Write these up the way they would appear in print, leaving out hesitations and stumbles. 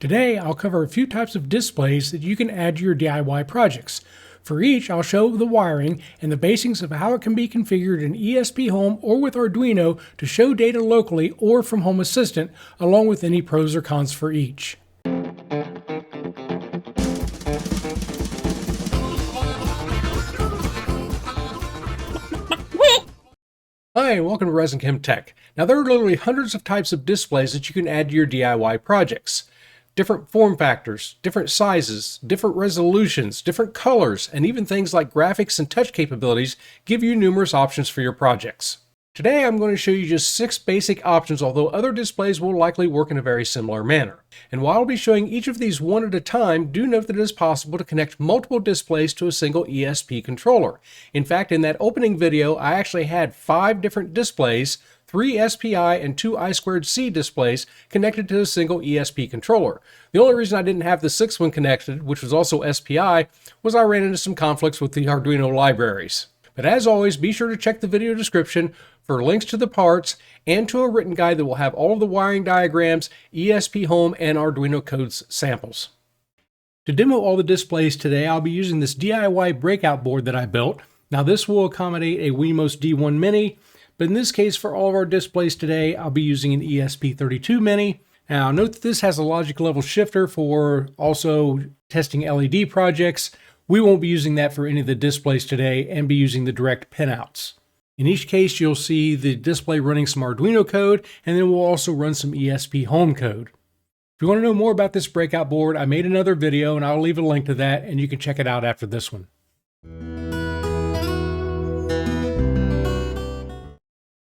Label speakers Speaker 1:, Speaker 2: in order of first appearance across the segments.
Speaker 1: Today, I'll cover a few types of displays that you can add to your DIY projects. For each, I'll show the wiring and the basics of how it can be configured in ESPHome or with Arduino to show data locally or from Home Assistant, along with any pros or cons for each. Hi, and welcome to Resin Chem Tech. Now, there are literally hundreds of types of displays that you can add to your DIY projects. Different form factors, different sizes, different resolutions, different colors, and even things like graphics and touch capabilities give you numerous options for your projects. Today I'm going to show you just 6 basic options, although other displays will likely work in a very similar manner. And while I'll be showing each of these one at a time, do note that it is possible to connect multiple displays to a single ESP controller. In fact, in that opening video, I actually had 5 different displays, 3 SPI and 2 I2C displays connected to a single ESP controller. The only reason I didn't have the 6th one connected, which was also SPI, was I ran into some conflicts with the Arduino libraries. But as always, be sure to check the video description for links to the parts and to a written guide that will have all of the wiring diagrams, ESPHome, and Arduino codes samples. To demo all the displays today, I'll be using this DIY breakout board that I built. Now, this will accommodate a Wemos D1 Mini, but in this case, for all of our displays today, I'll be using an ESP32 Mini. Now, note that this has a logic level shifter for also testing LED projects. We won't be using that for any of the displays today and be using the direct pinouts. In each case, you'll see the display running some Arduino code, and then we'll also run some ESPHome code. If you want to know more about this breakout board, I made another video and I'll leave a link to that, and you can check it out after this one.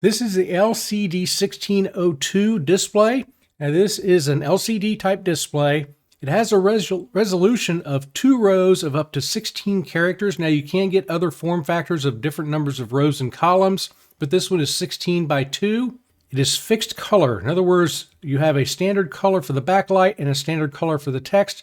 Speaker 1: This is the LCD1602 display. Now, this is an LCD type display. It has a resolution of 2 rows of up to 16 characters. Now, you can get other form factors of different numbers of rows and columns, but this one is 16 by 2. It is fixed color. In other words, you have a standard color for the backlight and a standard color for the text.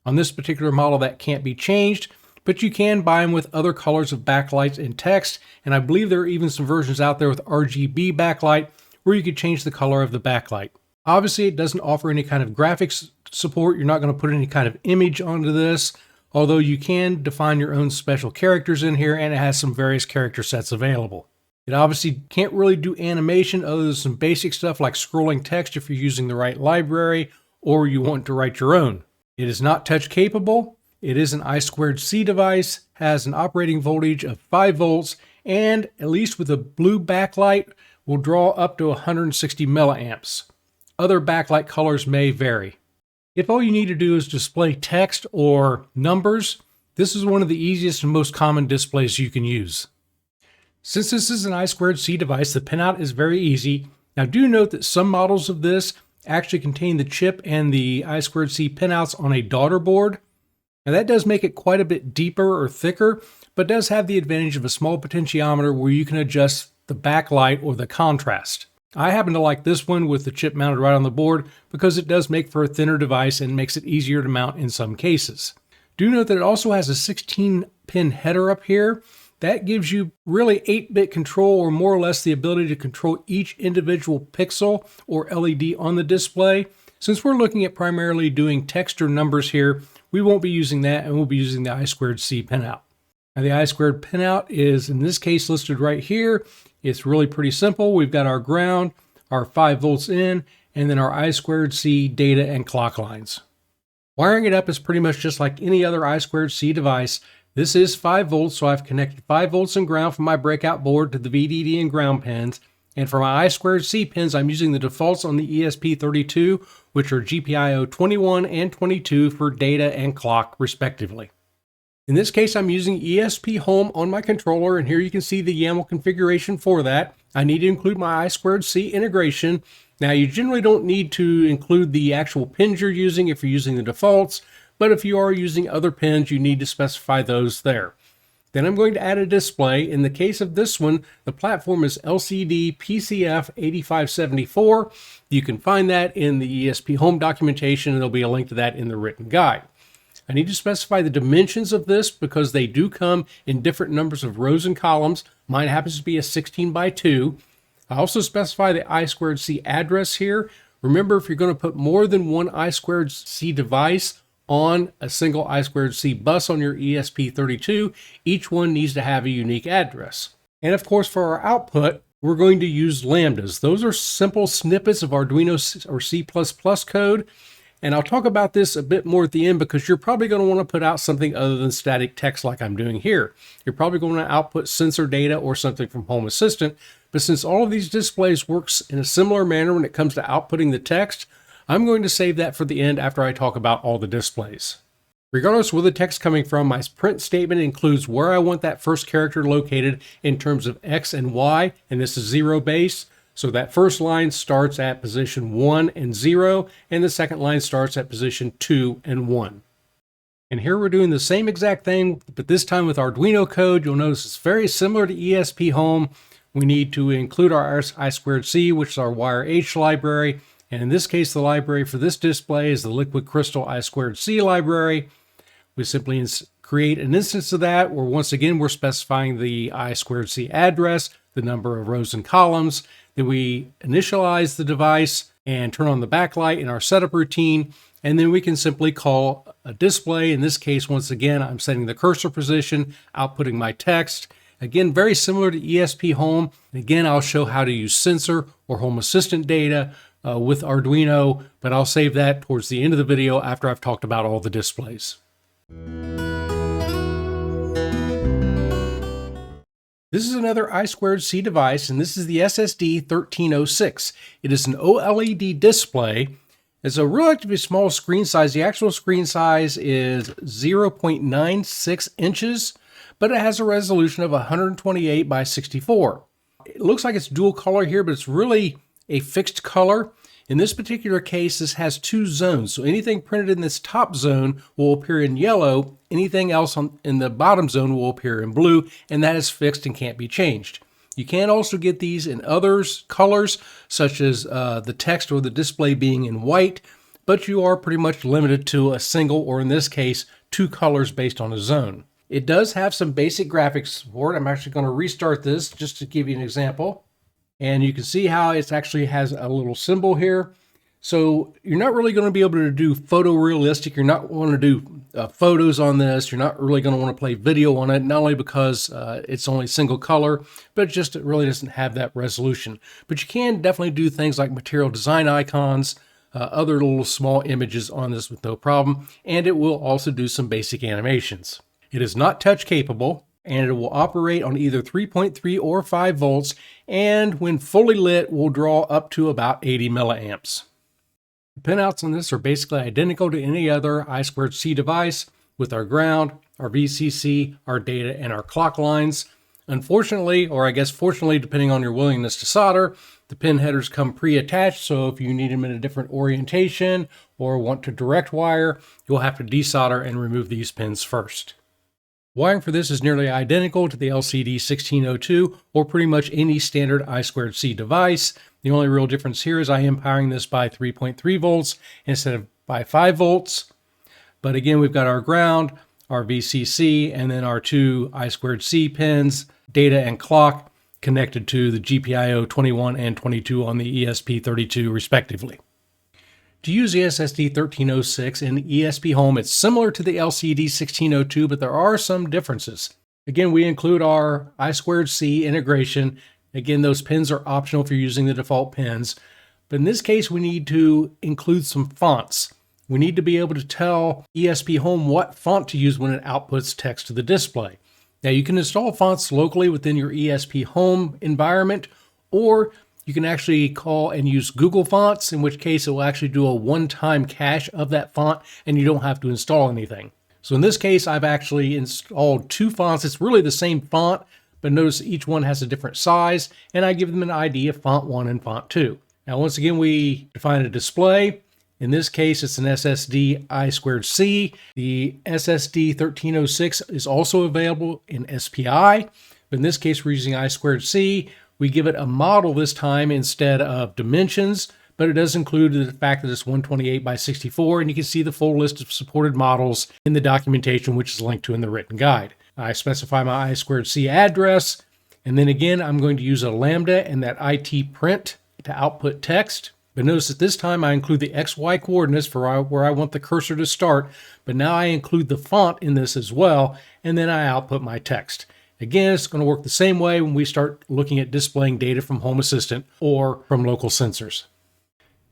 Speaker 1: On this particular model, that can't be changed, but you can buy them with other colors of backlights and text. And I believe there are even some versions out there with RGB backlight where you could change the color of the backlight. Obviously, it doesn't offer any kind of graphics support. You're not going to put any kind of image onto this, although you can define your own special characters in here, and it has some various character sets available. It obviously can't really do animation other than some basic stuff like scrolling text if you're using the right library or you want to write your own. It is not touch capable. It is an I2C device, has an operating voltage of 5 volts, and at least with a blue backlight, will draw up to 160 milliamps. Other backlight colors may vary. If all you need to do is display text or numbers, this is one of the easiest and most common displays you can use. Since this is an I2C device, the pinout is very easy. Now, do note that some models of this actually contain the chip and the I2C pinouts on a daughter board. Now, that does make it quite a bit deeper or thicker, but does have the advantage of a small potentiometer where you can adjust the backlight or the contrast. I happen to like this one with the chip mounted right on the board because it does make for a thinner device and makes it easier to mount in some cases. Do note that it also has a 16-pin header up here. That gives you really 8-bit control, or more or less the ability to control each individual pixel or LED on the display. Since we're looking at primarily doing text or numbers here, we won't be using that, and we'll be using the I2C pinout. Now, the I2 pinout is in this case listed right here. It's really pretty simple. We've got our ground, our 5 volts in, and then our I2C data and clock lines. Wiring it up is pretty much just like any other I2C device. This is 5 volts, so I've connected 5 volts and ground from my breakout board to the VDD and ground pins. And for my I2C pins, I'm using the defaults on the ESP32, which are GPIO 21 and 22 for data and clock, respectively. In this case, I'm using ESPHome on my controller, and here you can see the YAML configuration for that. I need to include my I2C integration. Now, you generally don't need to include the actual pins you're using if you're using the defaults, but if you are using other pins, you need to specify those there. Then I'm going to add a display. In the case of this one, the platform is LCD PCF 8574. You can find that in the ESPHome documentation, and there'll be a link to that in the written guide. I need to specify the dimensions of this because they do come in different numbers of rows and columns. Mine happens to be a 16 by 2. I also specify the I2C address here. Remember, if you're going to put more than one I2C device on a single I2C bus on your ESP32, each one needs to have a unique address. And of course, for our output, we're going to use lambdas. Those are simple snippets of Arduino or C++ code. And I'll talk about this a bit more at the end because you're probably going to want to put out something other than static text like I'm doing here. You're probably going to output sensor data or something from Home Assistant. But since all of these displays works in a similar manner when it comes to outputting the text, I'm going to save that for the end after I talk about all the displays. Regardless where the text coming from, my print statement includes where I want that first character located in terms of X and Y, and this is 0 base. So that first line starts at position 1 and 0, and the second line starts at position 2 and 1. And here we're doing the same exact thing, but this time with Arduino code. You'll notice it's very similar to ESPHome. We need to include our I2C, which is our wire H library. And in this case, the library for this display is the Liquid Crystal I2C library. We simply create an instance of that where once again, we're specifying the I2C address, the number of rows and columns. Then we initialize the device and turn on the backlight in our setup routine. And then we can simply call a display. In this case, once again, I'm setting the cursor position, outputting my text. Again, very similar to ESPHome. And again, I'll show how to use sensor or Home Assistant data with Arduino, but I'll save that towards the end of the video after I've talked about all the displays. This is another I2C device, and this is the SSD1306. It is an OLED display. It's a relatively small screen size. The actual screen size is 0.96 inches, but it has a resolution of 128 by 64. It looks like it's dual color here, but it's really a fixed color. In this particular case, this has two zones. So anything printed in this top zone will appear in yellow. Anything else in the bottom zone will appear in blue, and that is fixed and can't be changed. You can also get these in other colors, such as the text or the display being in white, but you are pretty much limited to a single, or in this case, two colors based on a zone. It does have some basic graphics support. I'm actually going to restart this just to give you an example. And you can see how it actually has a little symbol here. So you're not really going to be able to do photorealistic. You're not going to do photos on this. You're not really going to want to play video on it, not only because it's only single color, but just it really doesn't have that resolution. But you can definitely do things like material design icons, other little small images on this with no problem. And it will also do some basic animations. It is not touch capable, and it will operate on either 3.3 or 5 volts, and when fully lit will draw up to about 80 milliamps. The pinouts on this are basically identical to any other I2C device, with our ground, our VCC, our data, and our clock lines. Unfortunately, or I guess fortunately, depending on your willingness to solder, the pin headers come pre-attached, so if you need them in a different orientation or want to direct wire, you'll have to desolder and remove these pins first. Wiring for this is nearly identical to the LCD1602 or pretty much any standard I2C device. The only real difference here is I am powering this by 3.3 volts instead of by 5 volts. But again, we've got our ground, our VCC, and then our two I2C pins, data and clock, connected to the GPIO 21 and 22 on the ESP32 respectively. To use the SSD1306 in ESPHome, it's similar to the LCD1602, but there are some differences. Again, we include our I2C integration. Again, those pins are optional if you're using the default pins. But in this case, we need to include some fonts. We need to be able to tell ESPHome what font to use when it outputs text to the display. Now, you can install fonts locally within your ESPHome environment, or you can actually call and use Google Fonts, in which case it will actually do a one-time cache of that font and you don't have to install anything. So in this case, I've actually installed two fonts. It's really the same font, but notice each one has a different size, and I give them an ID of font 1 and font 2. Now, once again, we define a display. In this case, it's an SSD I2C. The SSD1306 is also available in SPI, but in this case, we're using I2C. We give it a model this time instead of dimensions, but it does include the fact that it's 128 by 64, and you can see the full list of supported models in the documentation, which is linked to in the written guide. I specify my I2C address, and then again, I'm going to use a lambda and that IT print to output text. But notice that this time I include the XY coordinates for where I want the cursor to start, but now I include the font in this as well, and then I output my text. Again, it's going to work the same way when we start looking at displaying data from Home Assistant or from local sensors.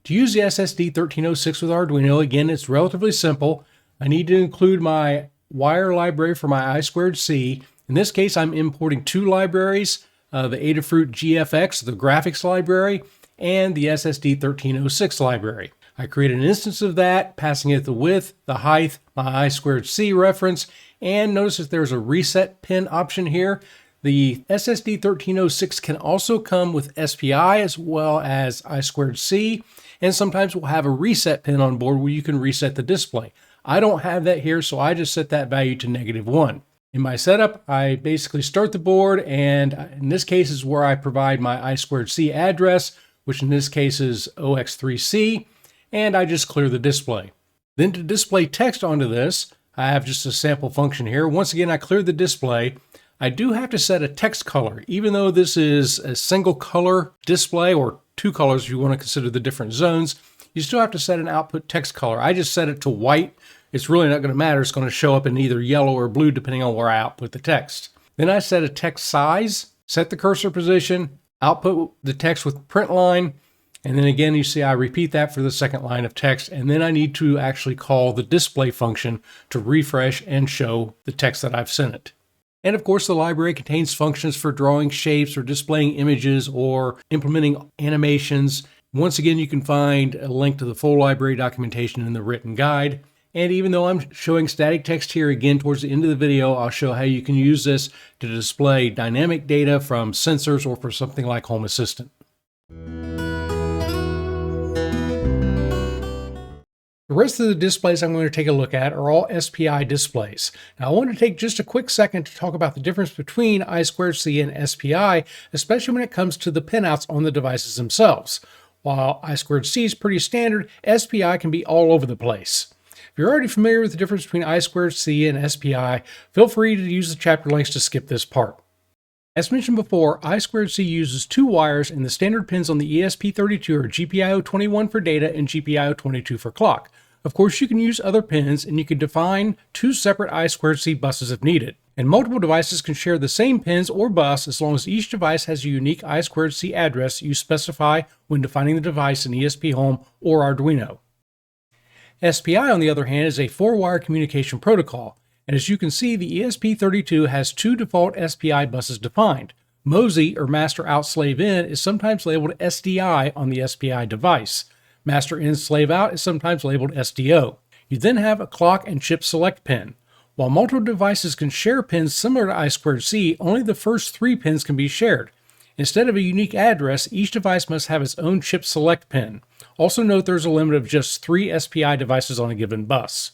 Speaker 1: To use the SSD1306 with Arduino, again, it's relatively simple. I need to include my wire library for my I2C. In this case, I'm importing two libraries, the Adafruit GFX, the graphics library, and the SSD1306 library. I create an instance of that, passing it the width, the height, my I2C reference, and notice that there's a reset pin option here. The SSD1306 can also come with SPI as well as I2C, and sometimes we'll have a reset pin on board where you can reset the display. I don't have that here, so I just set that value to -1. In my setup, I basically start the board, and in this case is where I provide my I2C address, which in this case is 0x3C, and I just clear the display. Then to display text onto this, I have just a sample function here. Once again, I clear the display. I do have to set a text color, even though this is a single color display, or two colors if you want to consider the different zones. You still have to set an output text color. I just set it to white. It's really not going to matter. It's going to show up in either yellow or blue depending on where I output the text. Then I set a text size, set the cursor position, output the text with print line, and then again you see I repeat that for the second line of text, and then I need to actually call the display function to refresh and show the text that I've sent it. And of course the library contains functions for drawing shapes or displaying images or implementing animations. Once again, you can find a link to the full library documentation in the written guide. And even though I'm showing static text here again towards the end of the video, I'll show how you can use this to display dynamic data from sensors or for something like Home Assistant. The rest of the displays I'm going to take a look at are all SPI displays. Now I want to take just a quick second to talk about the difference between I2C and SPI, especially when it comes to the pinouts on the devices themselves. While I2C is pretty standard, SPI can be all over the place. If you're already familiar with the difference between I2C and SPI, feel free to use the chapter links to skip this part. As mentioned before, I2C uses two wires, and the standard pins on the ESP32 are GPIO21 for data and GPIO22 for clock. Of course, you can use other pins, and you can define two separate I2C buses if needed. And multiple devices can share the same pins or bus as long as each device has a unique I2C address you specify when defining the device in ESPHome or Arduino. SPI, on the other hand, is a 4-wire communication protocol, and as you can see, the ESP32 has two default SPI buses defined. MOSI, or Master Out Slave In, is sometimes labeled SDI on the SPI device. Master In Slave Out is sometimes labeled SDO. You then have a clock and chip select pin. While multiple devices can share pins similar to I2C, only the first 3 pins can be shared. Instead of a unique address, each device must have its own chip select pin. Also note there's a limit of just 3 SPI devices on a given bus.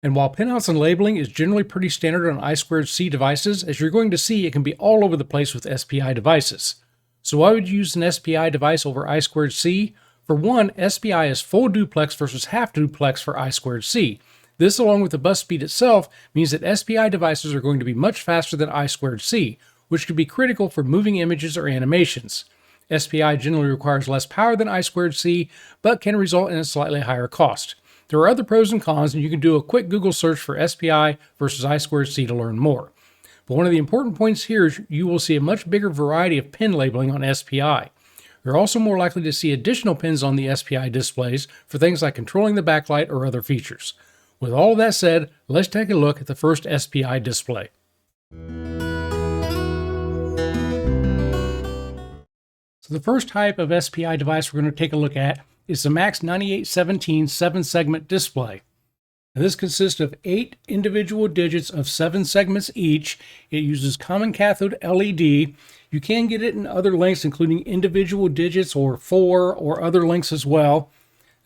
Speaker 1: And while pinouts and labeling is generally pretty standard on I2C devices, as you're going to see, it can be all over the place with SPI devices. So why would you use an SPI device over I2C? For one, SPI is full duplex versus half duplex for I2C. This, along with the bus speed itself, means that SPI devices are going to be much faster than I2C, which could be critical for moving images or animations. SPI generally requires less power than I2C, but can result in a slightly higher cost. There are other pros and cons, and you can do a quick Google search for SPI versus I2C to learn more. But one of the important points here is you will see a much bigger variety of pin labeling on SPI. You're also more likely to see additional pins on the SPI displays for things like controlling the backlight or other features. With all of that said, let's take a look at the first SPI display. So the first type of SPI device we're going to take a look at is the MAX7219 7-segment display. Now this consists of 8 individual digits of 7 segments each. It uses common cathode LED. You can get it in other lengths, including individual digits or 4 or other lengths as well.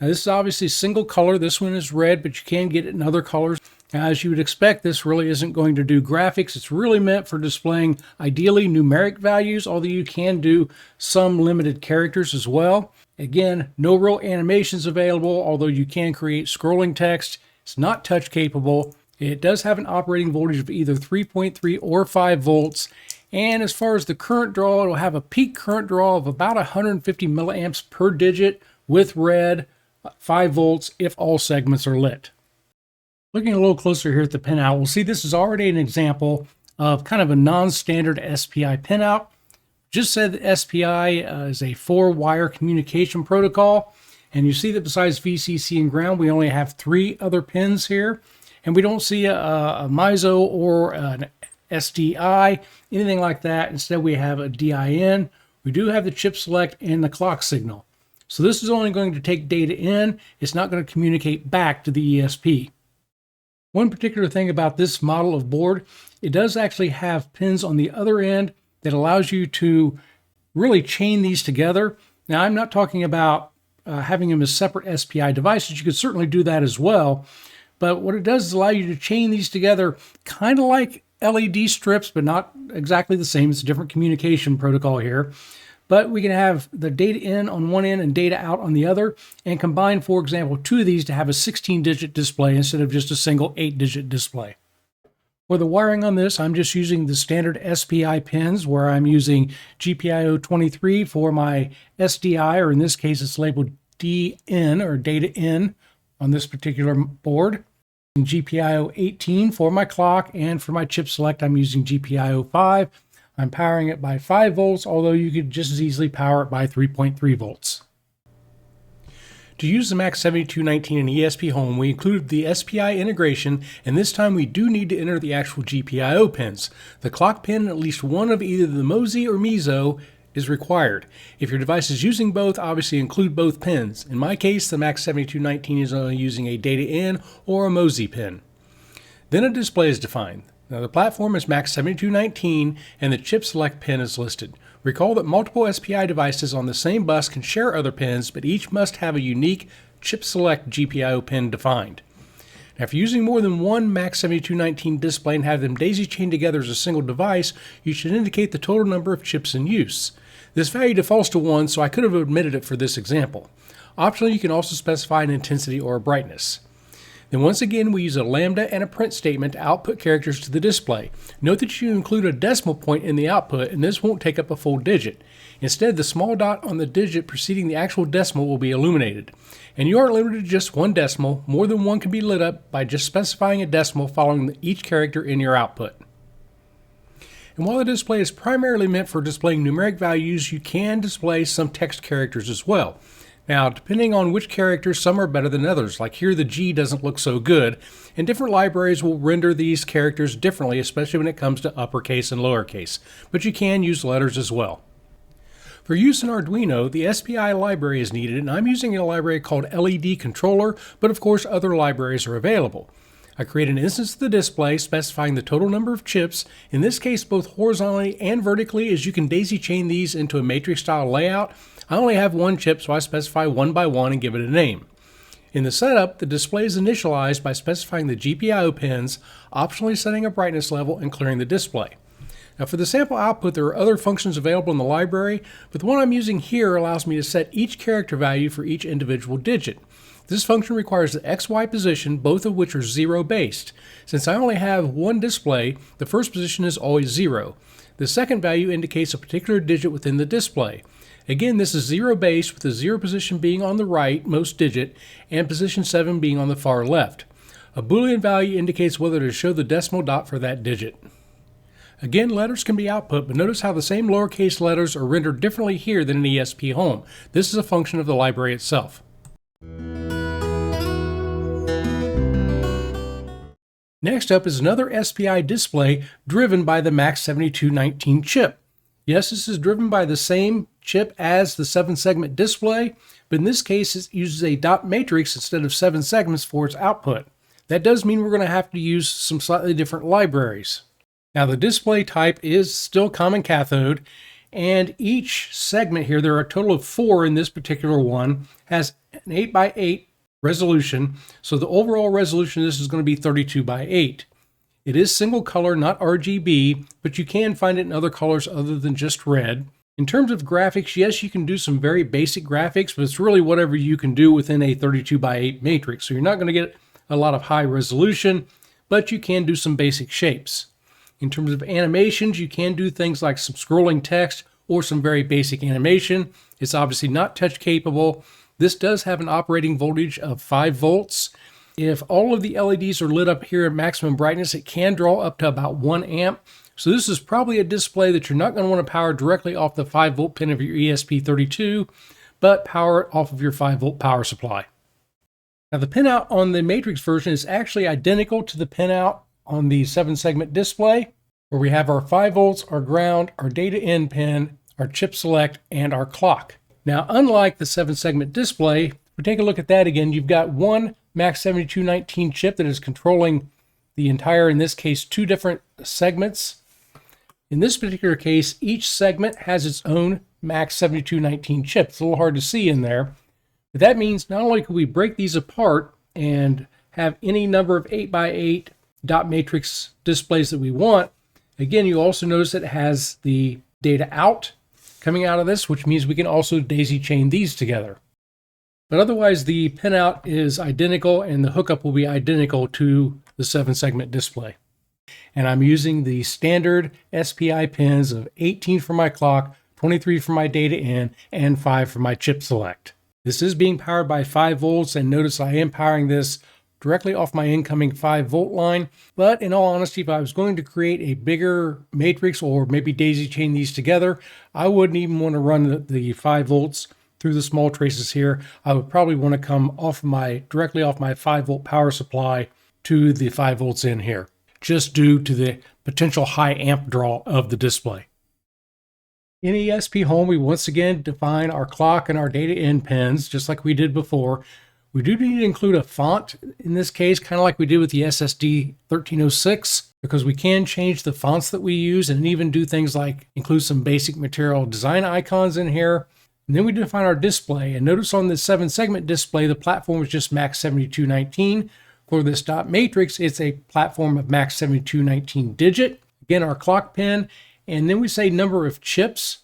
Speaker 1: Now this is obviously single color. This one is red, but you can get it in other colors. Now, as you would expect, this really isn't going to do graphics. It's really meant for displaying ideally numeric values, although you can do some limited characters as well. Again, no real animations available, although you can create scrolling text. It's not touch capable. It does have an operating voltage of either 3.3 or 5 volts. And as far as the current draw, it'll have a peak current draw of about 150 milliamps per digit, with red, 5 volts if all segments are lit. Looking a little closer here at the pinout, we'll see this is already an example of kind of a non-standard SPI pinout. Just said that SPI is a 4-wire communication protocol, and you see that besides VCC and ground, we only have 3 other pins here, and we don't see a MISO or an SDI, anything like that. Instead, we have a DIN. We do have the chip select and the clock signal. So this is only going to take data in. It's not going to communicate back to the ESP. One particular thing about this model of board, it does actually have pins on the other end that allows you to really chain these together. Now, I'm not talking about having them as separate SPI devices. You could certainly do that as well. But what it does is allow you to chain these together kind of like LED strips, but not exactly the same. It's a different communication protocol here. But we can have the data in on one end and data out on the other, and combine, for example, 2 of these to have a 16-digit display instead of just a single 8-digit display. For the wiring on this, I'm just using the standard SPI pins, where I'm using GPIO 23 for my SDI, or in this case it's labeled DN, or data in, on this particular board. And GPIO 18 for my clock, and for my chip select I'm using GPIO 5. I'm powering it by 5 volts, although you could just as easily power it by 3.3 volts. To use the MAX7219 in ESPHome, we included the SPI integration, and this time we do need to enter the actual GPIO pins. The clock pin and at least one of either the MOSI or MISO is required. If your device is using both, obviously include both pins. In my case, the MAX7219 is only using a data in or a MOSI pin. Then a display is defined. Now the platform is MAX7219 and the chip select pin is listed. Recall that multiple SPI devices on the same bus can share other pins, but each must have a unique chip select GPIO pin defined. Now if you're using more than one MAX7219 display and have them daisy chained together as a single device, you should indicate the total number of chips in use. This value defaults to 1, so I could have omitted it for this example. Optionally, you can also specify an intensity or a brightness. Then once again, we use a lambda and a print statement to output characters to the display. Note that you include a decimal point in the output, and this won't take up a full digit. Instead, the small dot on the digit preceding the actual decimal will be illuminated. And you aren't limited to just one decimal. More than one can be lit up by just specifying a decimal following each character in your output. And while the display is primarily meant for displaying numeric values, you can display some text characters as well. Now, depending on which characters, some are better than others. Like here, the G doesn't look so good, and different libraries will render these characters differently, especially when it comes to uppercase and lowercase. But you can use letters as well. For use in Arduino, the SPI library is needed, and I'm using a library called LED Controller, but of course other libraries are available. I create an instance of the display specifying the total number of chips, in this case both horizontally and vertically, as you can daisy chain these into a matrix style layout. I only have one chip, so I specify 1 by 1 and give it a name. In the setup, the display is initialized by specifying the GPIO pins, optionally setting a brightness level and clearing the display. Now for the sample output, there are other functions available in the library, but the one I'm using here allows me to set each character value for each individual digit. This function requires the XY position, both of which are 0 based. Since I only have one display, the first position is always 0. The second value indicates a particular digit within the display. Again, this is 0 based, with the 0 position being on the right, most digit, and position 7 being on the far left. A Boolean value indicates whether to show the decimal dot for that digit. Again, letters can be output, but notice how the same lowercase letters are rendered differently here than in ESPHome. This is a function of the library itself. Next up is another SPI display driven by the MAX7219 chip. Yes, this is driven by the same chip as the 7-segment display, but in this case it uses a dot matrix instead of 7 segments for its output. That does mean we're going to have to use some slightly different libraries. Now the display type is still common cathode, and each segment here, there are a total of 4 in this particular one, has an 8 by 8 resolution, so the overall resolution of this is going to be 32 by 8. It is single color, not RGB, but you can find it in other colors other than just red. In terms of graphics, yes, you can do some very basic graphics, but it's really whatever you can do within a 32 by 8 matrix. So you're not going to get a lot of high resolution, but you can do some basic shapes. In terms of animations, you can do things like some scrolling text or some very basic animation. It's obviously not touch capable, This does have an operating voltage of 5 volts. If all of the LEDs are lit up here at maximum brightness, it can draw up to about 1 amp. So this is probably a display that you're not going to want to power directly off the 5-volt pin of your ESP32, but power it off of your 5-volt power supply. Now the pinout on the Matrix version is actually identical to the pinout on the 7-segment display, where we have our 5 volts, our ground, our data in pin, our chip select, and our clock. Now, unlike the 7-segment display, if we take a look at that again, you've got one MAX7219 chip that is controlling the entire, in this case, 2 different segments. In this particular case, each segment has its own MAX7219 chip. It's a little hard to see in there, but that means not only can we break these apart and have any number of 8x8 dot matrix displays that we want, again, you also notice it has the data out coming out of this, which means we can also daisy chain these together. But otherwise, the pinout is identical and the hookup will be identical to the 7-segment display. And I'm using the standard SPI pins of 18 for my clock, 23 for my data in, and 5 for my chip select. This is being powered by 5 volts, and notice I am powering this directly off my incoming 5-volt line. But in all honesty, if I was going to create a bigger matrix or maybe daisy chain these together, I wouldn't even want to run the 5 volts through the small traces here. I would probably want to come directly off my 5-volt power supply to the 5 volts in here, just due to the potential high amp draw of the display. In ESPHome, we once again define our clock and our data in pins, just like we did before. We do need to include a font in this case, kind of like we did with the SSD 1306, because we can change the fonts that we use and even do things like include some basic material design icons in here. And then we define our display. And notice on the 7-segment display, the platform is just MAX7219. For this dot matrix, it's a platform of MAX7219 digit. Again, our clock pin. And then we say number of chips.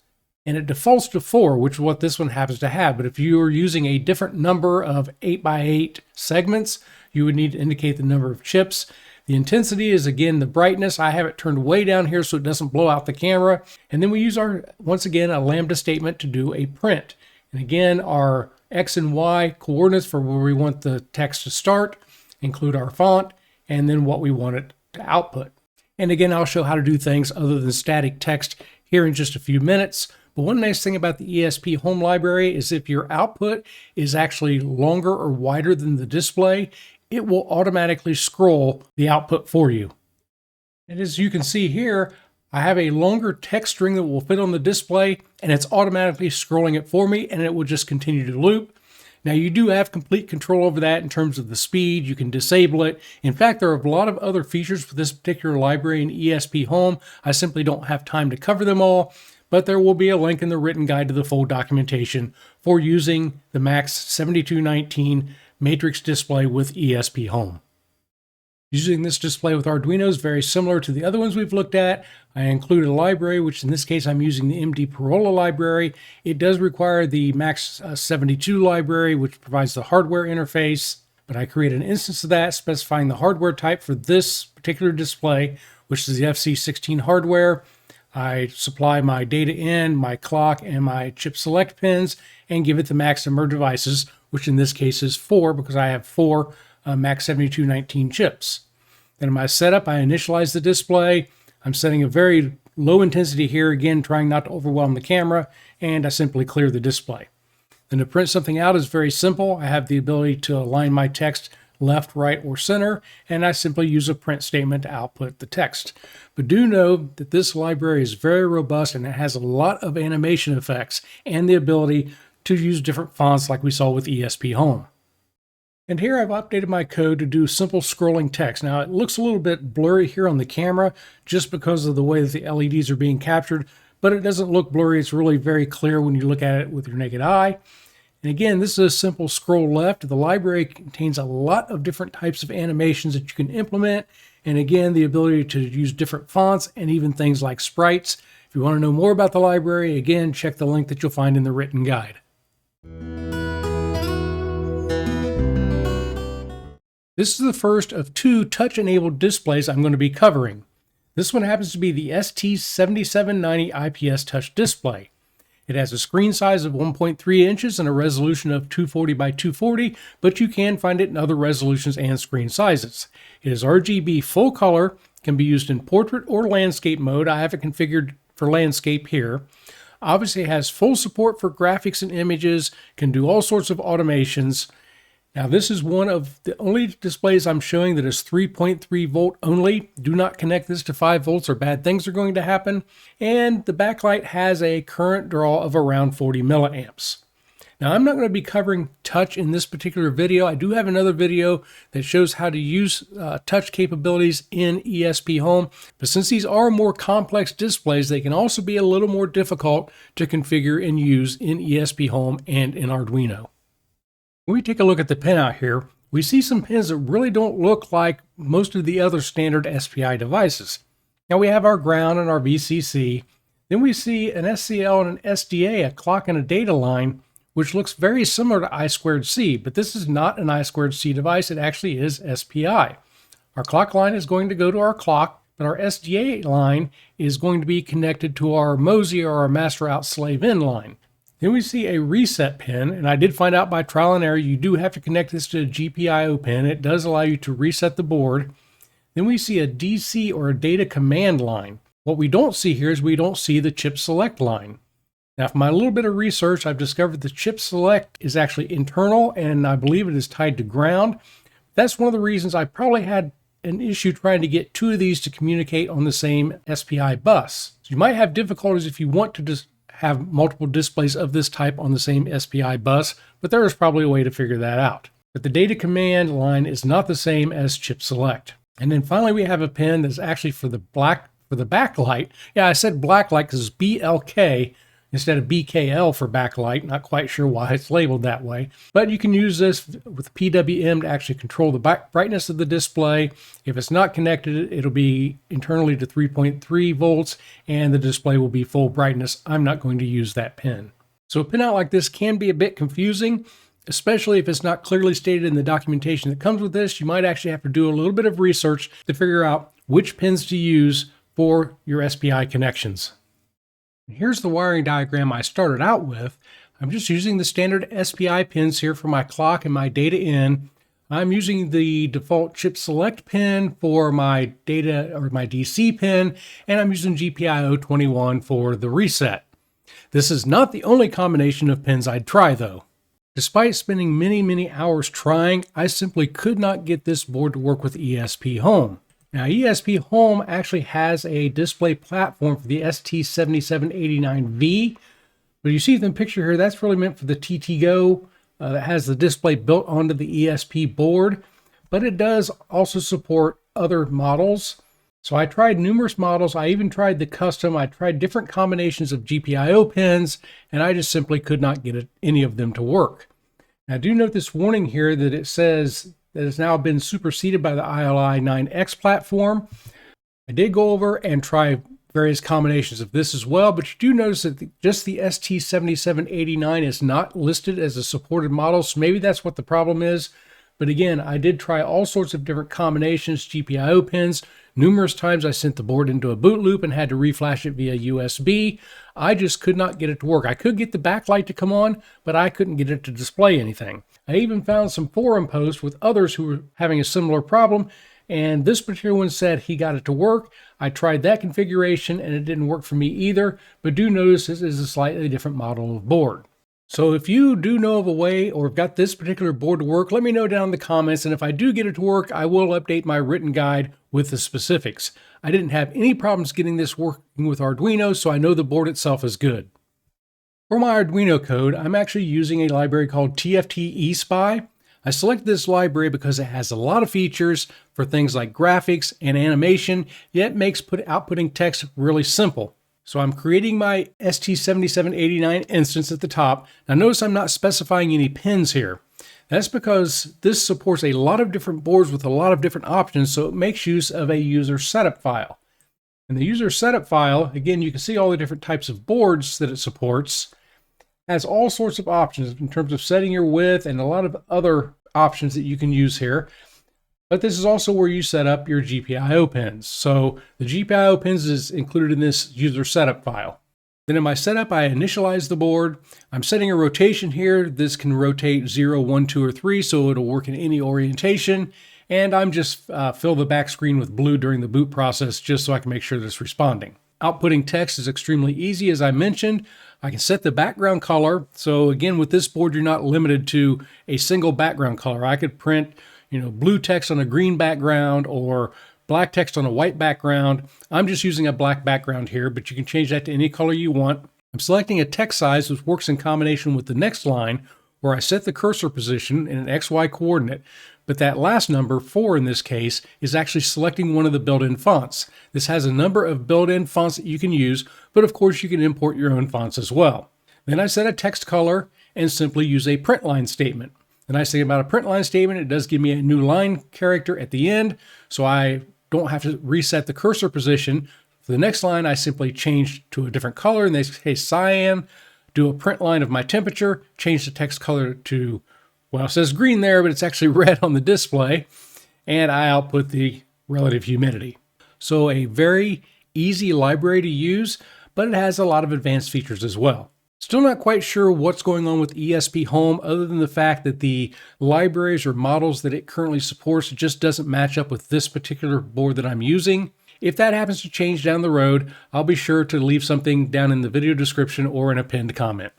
Speaker 1: And it defaults to 4, which is what this one happens to have. But if you are using a different number of 8x8 segments, you would need to indicate the number of chips. The intensity is, again, the brightness. I have it turned way down here so it doesn't blow out the camera. And then we use once again, a lambda statement to do a print. And again, our X and Y coordinates for where we want the text to start, include our font, and then what we want it to output. And again, I'll show how to do things other than static text here in just a few minutes. But one nice thing about the ESPHome library is if your output is actually longer or wider than the display, it will automatically scroll the output for you. And as you can see here, I have a longer text string that will fit on the display, and it's automatically scrolling it for me, and it will just continue to loop. Now, you do have complete control over that in terms of the speed. You can disable it. In fact, there are a lot of other features for this particular library in ESPHome. I simply don't have time to cover them all, but there will be a link in the written guide to the full documentation for using the MAX7219 Matrix display with ESPHome. Using this display with Arduino is very similar to the other ones we've looked at. I included a library, which in this case I'm using the MD Parola library. It does require the MAX72 library, which provides the hardware interface, but I created an instance of that specifying the hardware type for this particular display, which is the FC16 hardware. I supply my data in, my clock, and my chip select pins, and give it the max number of devices, which in this case is 4 because I have 4 MAX7219 chips. Then in my setup, I initialize the display. I'm setting a very low intensity here, again, trying not to overwhelm the camera, and I simply clear the display. Then to print something out is very simple. I have the ability to align my text left, right, or center, and I simply use a print statement to output the text. But do know that this library is very robust and it has a lot of animation effects and the ability to use different fonts like we saw with ESPHome. And here I've updated my code to do simple scrolling text. Now it looks a little bit blurry here on the camera just because of the way that the LEDs are being captured, but it doesn't look blurry. It's really very clear when you look at it with your naked eye. And again, this is a simple scroll left. The library contains a lot of different types of animations that you can implement. And again, the ability to use different fonts and even things like sprites. If you want to know more about the library, again, check the link that you'll find in the written guide. This is the first of 2 touch-enabled displays I'm going to be covering. This one happens to be the ST7790 IPS touch display. It has a screen size of 1.3 inches and a resolution of 240 by 240, but you can find it in other resolutions and screen sizes. It is RGB full color, can be used in portrait or landscape mode. I have it configured for landscape here. Obviously, it has full support for graphics and images, can do all sorts of automations. Now, this is one of the only displays I'm showing that is 3.3 volt only. Do not connect this to 5 volts or bad things are going to happen. And the backlight has a current draw of around 40 milliamps. Now, I'm not going to be covering touch in this particular video. I do have another video that shows how to use touch capabilities in ESPHome. But since these are more complex displays, they can also be a little more difficult to configure and use in ESPHome and in Arduino. When we take a look at the pinout here, we see some pins that really don't look like most of the other standard SPI devices. Now we have our ground and our VCC. Then we see an SCL and an SDA, a clock and a data line, which looks very similar to I2C, but this is not an I2C device. It actually is SPI. Our clock line is going to go to our clock, but our SDA line is going to be connected to our MOSI or our master out slave in line. Then we see a reset pin, and I did find out by trial and error you do have to connect this to a GPIO pin. It does allow you to reset the board. Then we see a DC or a data command line. What we don't see here is we don't see the chip select line. Now, from my little bit of research, I've discovered the chip select is actually internal, and I believe it is tied to ground. That's one of the reasons I probably had an issue trying to get two of these to communicate on the same SPI bus. So you might have difficulties if you want to just have multiple displays of this type on the same SPI bus, but there is probably a way to figure that out. But the data command line is not the same as chip select. And then finally, we have a pin that's actually for the backlight. Yeah, I said blacklight because it's BLK instead of BKL for backlight. Not quite sure why it's labeled that way. But you can use this with PWM to actually control the brightness of the display. If it's not connected, it'll be internally to 3.3 volts and the display will be full brightness. I'm not going to use that pin. So a pinout like this can be a bit confusing, especially if it's not clearly stated in the documentation that comes with this. You might actually have to do a little bit of research to figure out which pins to use for your SPI connections. Here's the wiring diagram I started out with. I'm just using the standard SPI pins here for my clock and my data in. I'm using the default chip select pin for my data or my DC pin, and I'm using GPIO 21 for the reset. This is not the only combination of pins I'd try though. Despite spending many hours trying, I simply could not get this board to work with ESPHome. Now, ESPHome actually has a display platform for the ST7789V, but you see the picture here, that's really meant for the TTGO that has the display built onto the ESP board, but it does also support other models. So I tried numerous models. I even tried the custom. I tried different combinations of GPIO pins, and I just simply could not get any of them to work. Now, do note this warning here that it says that has now been superseded by the ILI-9X platform. I did go over and try various combinations of this as well, but you do notice that just the ST7789 is not listed as a supported model, so maybe that's what the problem is. But again, I did try all sorts of different combinations, GPIO pins. Numerous times I sent the board into a boot loop and had to reflash it via USB. I just could not get it to work. I could get the backlight to come on, but I couldn't get it to display anything. I even found some forum posts with others who were having a similar problem, and this particular one said he got it to work. I tried that configuration and it didn't work for me either, but do notice this is a slightly different model of board. So if you do know of a way or have got this particular board to work, let me know down in the comments, and if I do get it to work, I will update my written guide with the specifics. I didn't have any problems getting this working with Arduino, so I know the board itself is good. For my Arduino code, I'm actually using a library called TFT eSpy. I selected this library because it has a lot of features for things like graphics and animation, yet makes outputting text really simple. So I'm creating my ST7789 instance at the top. Now notice I'm not specifying any pins here. That's because this supports a lot of different boards with a lot of different options, so it makes use of a user setup file. And the user setup file, again, you can see all the different types of boards that it supports, has all sorts of options in terms of setting your width and a lot of other options that you can use here. But this is also where you set up your GPIO pins. So the GPIO pins is included in this user setup file. Then in my setup, I initialize the board. I'm setting a rotation here. This can rotate 0, 1, 2, or 3, so it'll work in any orientation. And I'm just fill the back screen with blue during the boot process just so I can make sure that it's responding. Outputting text is extremely easy, as I mentioned. I can set the background color. So again, with this board, you're not limited to a single background color. I could print, blue text on a green background or black text on a white background. I'm just using a black background here, but you can change that to any color you want. I'm selecting a text size, which works in combination with the next line, where I set the cursor position in an XY coordinate. But that last number, 4 in this case, is actually selecting one of the built-in fonts. This has a number of built-in fonts that you can use, but of course you can import your own fonts as well. Then I set a text color and simply use a print line statement. The nice thing about a print line statement, it does give me a new line character at the end, so I don't have to reset the cursor position. For the next line, I simply change to a different color, in this case cyan, do a print line of my temperature, change the text color to, well, it says green there, but it's actually red on the display, and I output the relative humidity. So a very easy library to use, but it has a lot of advanced features as well. Still not quite sure what's going on with ESPHome other than the fact that the libraries or models that it currently supports just doesn't match up with this particular board that I'm using. If that happens to change down the road, I'll be sure to leave something down in the video description or in a pinned comment.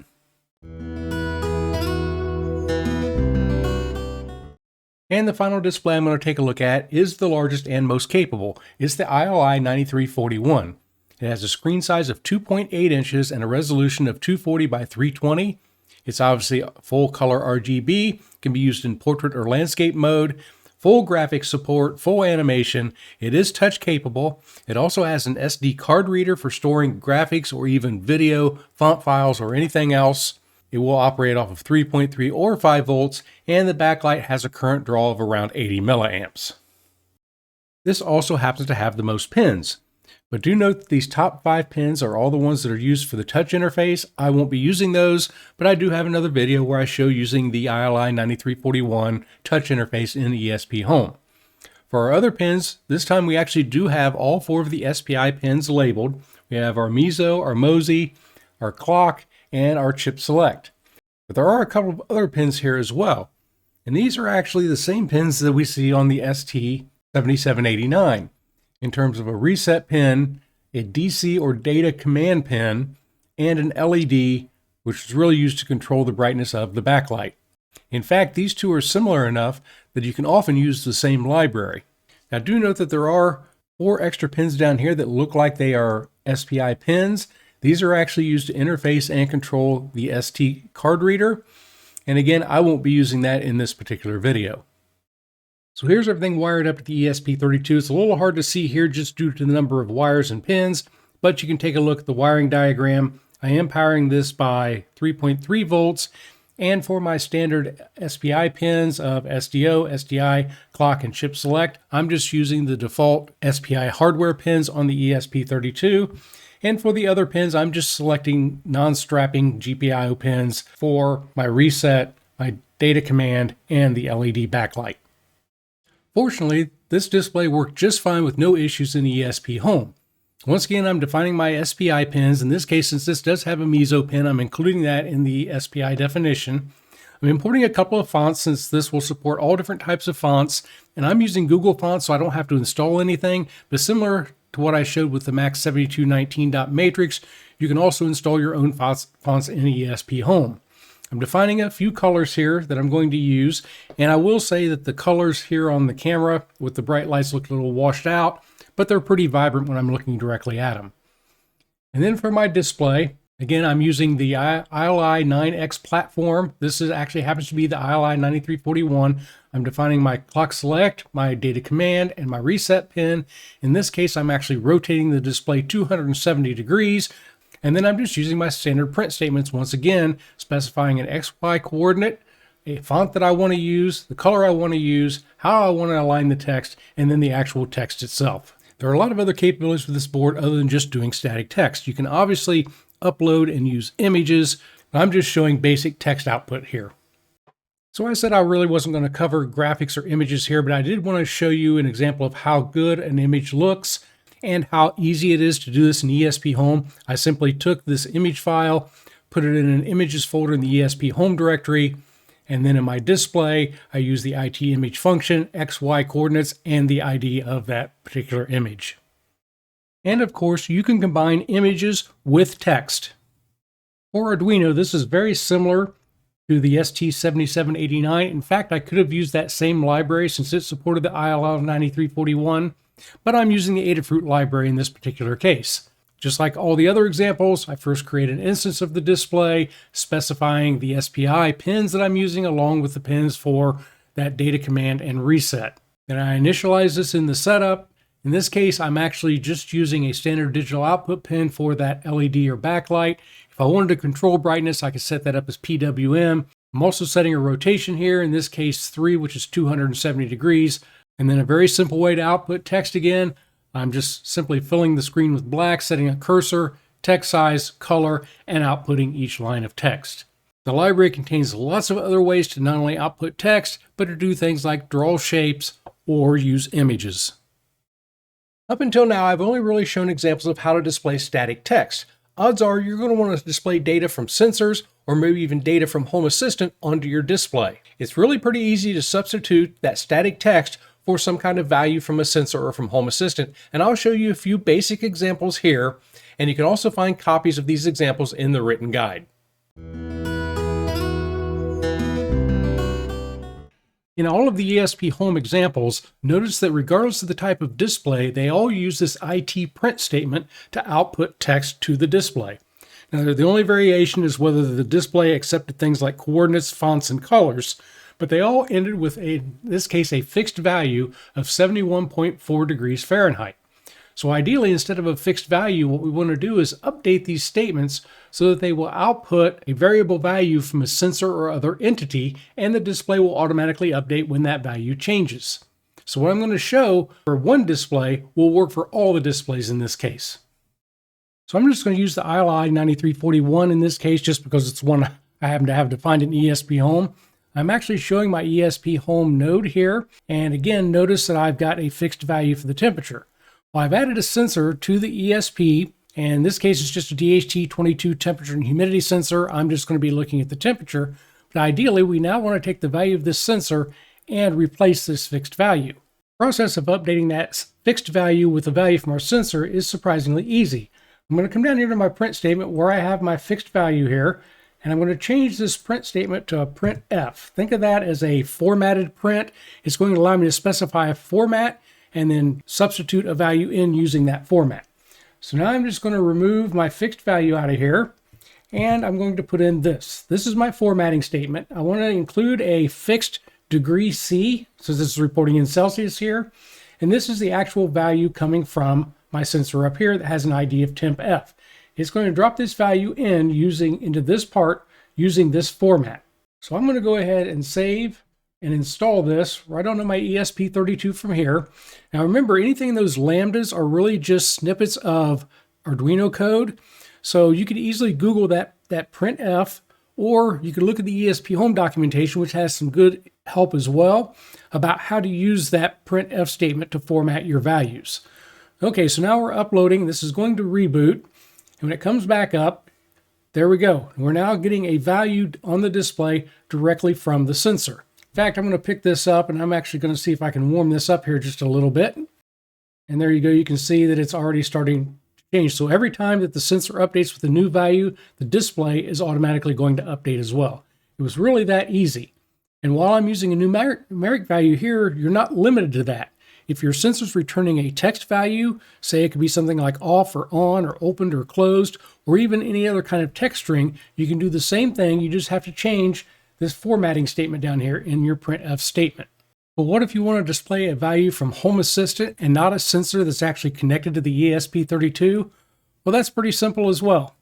Speaker 1: And the final display I'm going to take a look at is the largest and most capable. It's the ILI 9341. It has a screen size of 2.8 inches and a resolution of 240 by 320. It's obviously full color RGB, can be used in portrait or landscape mode, full graphics support, full animation. It is touch capable. It also has an SD card reader for storing graphics or even video, font files, or anything else. It will operate off of 3.3 or 5 volts, and the backlight has a current draw of around 80 milliamps. This also happens to have the most pins. But do note that these top 5 pins are all the ones that are used for the touch interface. I won't be using those, but I do have another video where I show using the ILI 9341 touch interface in ESPHome. For our other pins, this time we actually do have all 4 of the SPI pins labeled. We have our MISO, our MOSI, our clock, and our chip select. But there are a couple of other pins here as well. And these are actually the same pins that we see on the ST7789. In terms of a reset pin, a DC or data command pin, and an LED, which is really used to control the brightness of the backlight. In fact, these two are similar enough that you can often use the same library. Now do note that there are 4 extra pins down here that look like they are SPI pins. These are actually used to interface and control the SD card reader. And again, I won't be using that in this particular video. So here's everything wired up to the ESP32. It's a little hard to see here just due to the number of wires and pins, but you can take a look at the wiring diagram. I am powering this by 3.3 volts, and for my standard SPI pins of SDO, SDI, clock, and chip select, I'm just using the default SPI hardware pins on the ESP32. And for the other pins, I'm just selecting non-strapping GPIO pins for my reset, my data command, and the LED backlight. Fortunately, this display worked just fine with no issues in ESPHome. Once again, I'm defining my SPI pins. In this case, since this does have a MISO pin, I'm including that in the SPI definition. I'm importing a couple of fonts since this will support all different types of fonts, and I'm using Google Fonts so I don't have to install anything, but similar to what I showed with the MAX7219 Matrix, you can also install your own fonts in ESPHome. I'm defining a few colors here that I'm going to use, and I will say that the colors here on the camera with the bright lights look a little washed out, but they're pretty vibrant when I'm looking directly at them. And then for my display, again, I'm using the ILI 9X platform. This actually happens to be the ILI 9341. I'm defining my clock select, my data command, and my reset pin. In this case, I'm actually rotating the display 270 degrees. And then I'm just using my standard print statements once again, specifying an XY coordinate, a font that I want to use, the color I want to use, how I want to align the text, and then the actual text itself. There are a lot of other capabilities with this board other than just doing static text. You can obviously upload and use images. I'm just showing basic text output here. So I said I really wasn't going to cover graphics or images here, but I did want to show you an example of how good an image looks. and how easy it is to do this in ESPHome. I simply took this image file, put it in an images folder in the ESPHome directory, and then in my display, I use the IT image function, XY coordinates, and the ID of that particular image. And of course, you can combine images with text. For Arduino, this is very similar to the ST7789. In fact, I could have used that same library since it supported the ILL9341, but I'm using the Adafruit library in this particular case. Just like all the other examples, I first create an instance of the display, specifying the SPI pins that I'm using along with the pins for that data command and reset. Then I initialize this in the setup. In this case, I'm actually just using a standard digital output pin for that LED or backlight. If I wanted to control brightness, I could set that up as PWM. I'm also setting a rotation here, in this case 3, which is 270 degrees. And then a very simple way to output text again, I'm just simply filling the screen with black, setting a cursor, text size, color, and outputting each line of text. The library contains lots of other ways to not only output text, but to do things like draw shapes or use images. Up until now, I've only really shown examples of how to display static text. Odds are you're going to want to display data from sensors or maybe even data from Home Assistant onto your display. It's really pretty easy to substitute that static text for some kind of value from a sensor or from Home Assistant. And I'll show you a few basic examples here, and you can also find copies of these examples in the written guide. In all of the ESPHome examples, notice that regardless of the type of display, they all use this IT print statement to output text to the display. Now, the only variation is whether the display accepted things like coordinates, fonts, and colors, but they all ended with, in this case, a fixed value of 71.4 degrees Fahrenheit. So ideally, instead of a fixed value, what we want to do is update these statements so that they will output a variable value from a sensor or other entity, and the display will automatically update when that value changes. So what I'm going to show for one display will work for all the displays in this case. So I'm just going to use the ILI9341 in this case, just because it's one I happen to have defined in ESPHome. I'm actually showing my ESPHome node here, and again, notice that I've got a fixed value for the temperature. Well, I've added a sensor to the ESP, and in this case, it's just a DHT22 temperature and humidity sensor. I'm just going to be looking at the temperature, but ideally, we now want to take the value of this sensor and replace this fixed value. The process of updating that fixed value with the value from our sensor is surprisingly easy. I'm going to come down here to my print statement where I have my fixed value here, and I'm going to change this print statement to a printf. Think of that as a formatted print. It's going to allow me to specify a format and then substitute a value in using that format. So now I'm just going to remove my fixed value out of here, and I'm going to put in this. This is my formatting statement. I want to include a fixed degree C, so this is reporting in Celsius here, and this is the actual value coming from my sensor up here that has an ID of temp F. It's going to drop this value in into this part using this format. So I'm going to go ahead and save and install this right onto my ESP32 from here. Now remember, anything in those lambdas are really just snippets of Arduino code. So you could easily Google that printf, or you could look at the ESPHome documentation, which has some good help as well about how to use that printf statement to format your values. Okay, so now we're uploading. This is going to reboot. And when it comes back up, there we go. We're now getting a value on the display directly from the sensor. In fact, I'm going to pick this up, and I'm actually going to see if I can warm this up here just a little bit. And there you go. You can see that it's already starting to change. So every time that the sensor updates with a new value, the display is automatically going to update as well. It was really that easy. And while I'm using a numeric value here, you're not limited to that. If your sensor's returning a text value, say it could be something like off or on or opened or closed, or even any other kind of text string, you can do the same thing. You just have to change this formatting statement down here in your printf statement. But what if you want to display a value from Home Assistant and not a sensor that's actually connected to the ESP32? Well, that's pretty simple as well.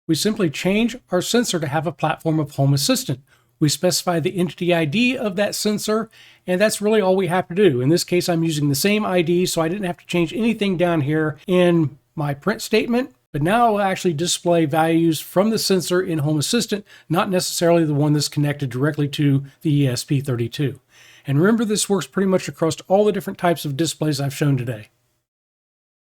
Speaker 1: We simply change our sensor to have a platform of Home Assistant. We specify the entity ID of that sensor, and that's really all we have to do. In this case, I'm using the same ID, so I didn't have to change anything down here in my print statement. But now I'll actually display values from the sensor in Home Assistant, not necessarily the one that's connected directly to the ESP32. And remember, this works pretty much across all the different types of displays I've shown today.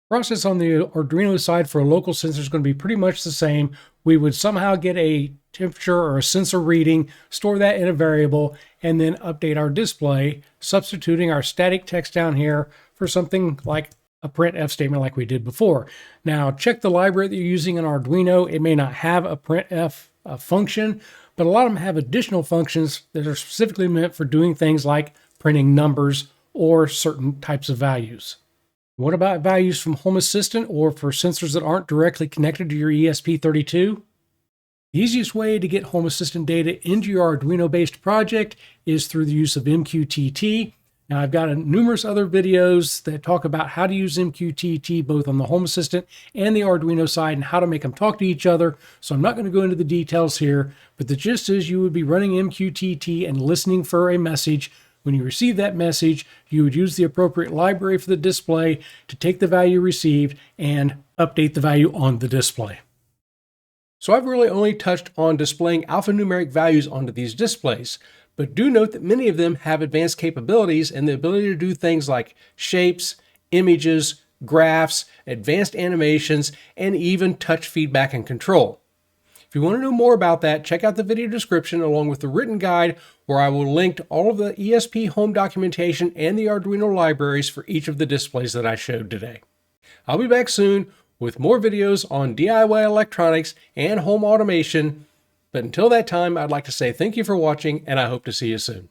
Speaker 1: Process on the Arduino side for a local sensor is going to be pretty much the same. We would somehow get a temperature or a sensor reading, store that in a variable, and then update our display, substituting our static text down here for something like a printf statement like we did before. Now, check the library that you're using in Arduino. It may not have a printf function, but a lot of them have additional functions that are specifically meant for doing things like printing numbers or certain types of values. What about values from Home Assistant or for sensors that aren't directly connected to your ESP32? The easiest way to get Home Assistant data into your Arduino-based project is through the use of MQTT. Now, I've got numerous other videos that talk about how to use MQTT both on the Home Assistant and the Arduino side and how to make them talk to each other. So I'm not going to go into the details here, but the gist is you would be running MQTT and listening for a message. When you receive that message, you would use the appropriate library for the display to take the value received and update the value on the display. So I've really only touched on displaying alphanumeric values onto these displays, but do note that many of them have advanced capabilities and the ability to do things like shapes, images, graphs, advanced animations, and even touch feedback and control. If you want to know more about that, check out the video description along with the written guide where I will link to all of the ESPHome documentation and the Arduino libraries for each of the displays that I showed today. I'll be back soon with more videos on DIY electronics and home automation, but until that time, I'd like to say thank you for watching and I hope to see you soon.